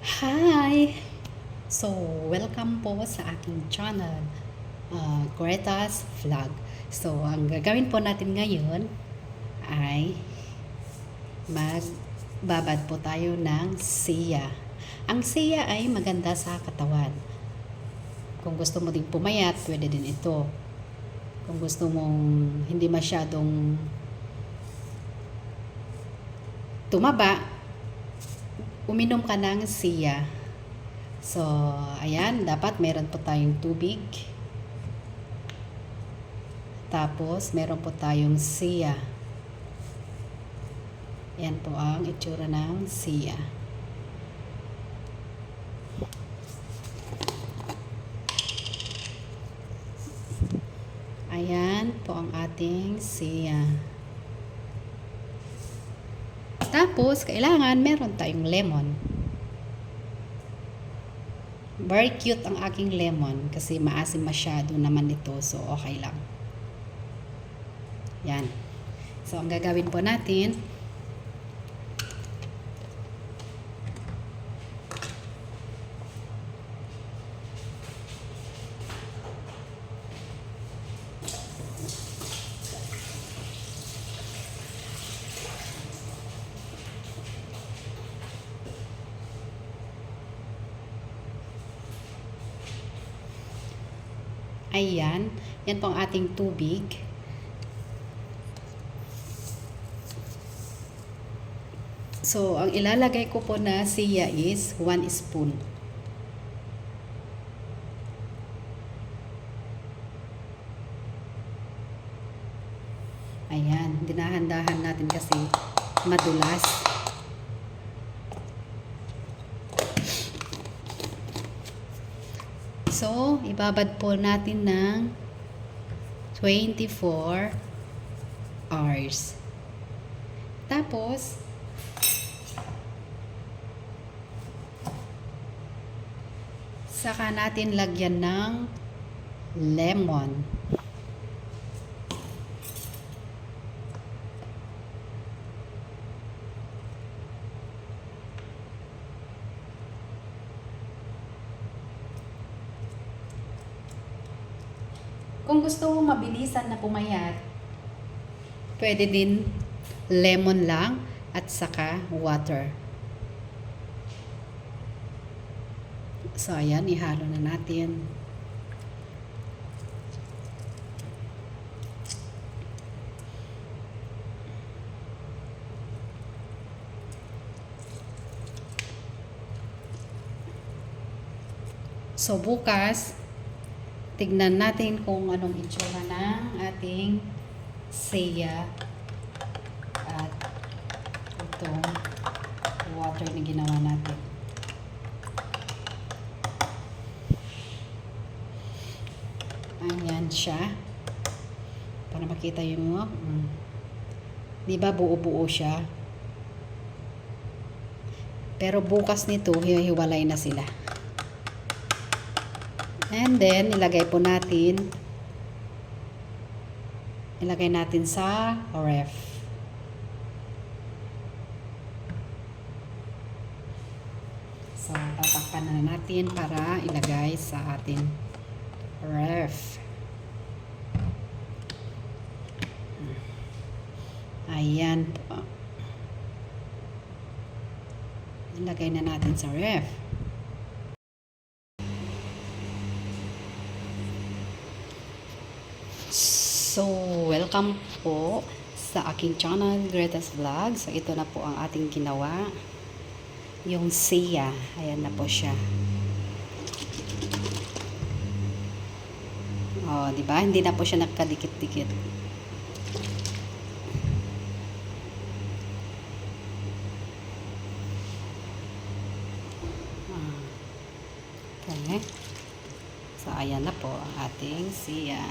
Hi! So, welcome po sa aking channel, Greta's Vlog. So, ang gagawin po natin ngayon ay magbabad po tayo ng siya. Ang siya ay maganda sa katawan. Kung gusto mo ding pumayat, pwede din ito. Kung gusto mong hindi masyadong tumaba, uminom ka ng siya. So, ayan, dapat meron po tayong tubig. Tapos, meron po tayong siya. Yan po ang itsura ng siya. Ayan po ang ating siya. Tapos, kailangan meron tayong lemon. Very cute ang aking lemon kasi maasim masyado naman ito. So, okay lang. Yan. So, ang gagawin po natin, ayan. Yan po ang ating tubig. So, ang ilalagay ko po na siya is 1 spoon. Ayan. Dinahan-dahan natin kasi madulas. So, ibabad po natin ng 24 hours. Tapos, saka natin lagyan ng lemon. Kung gusto mo mabilisan na pumayat, pwede din lemon lang at saka water. So, ayan, ihalo na natin. So, bukas, tignan natin kung anong itsura ng ating siya at itong water na ginawa natin. Ayan siya. Para makita yung di ba buo-buo siya? Pero bukas nito, hiwalay na sila. And then, ilagay natin sa ref. So, tatakpan na natin para ilagay sa ating ref. Ayan po. Ilagay na natin sa ref. So, welcome po sa aking channel, Greta's Vlog. So, ito na po ang ating ginawa. Yung siya. Ayan na po siya. Oh, di ba? Hindi na po siya nakadikit-dikit. Okay. So, ayan na po ang ating siya.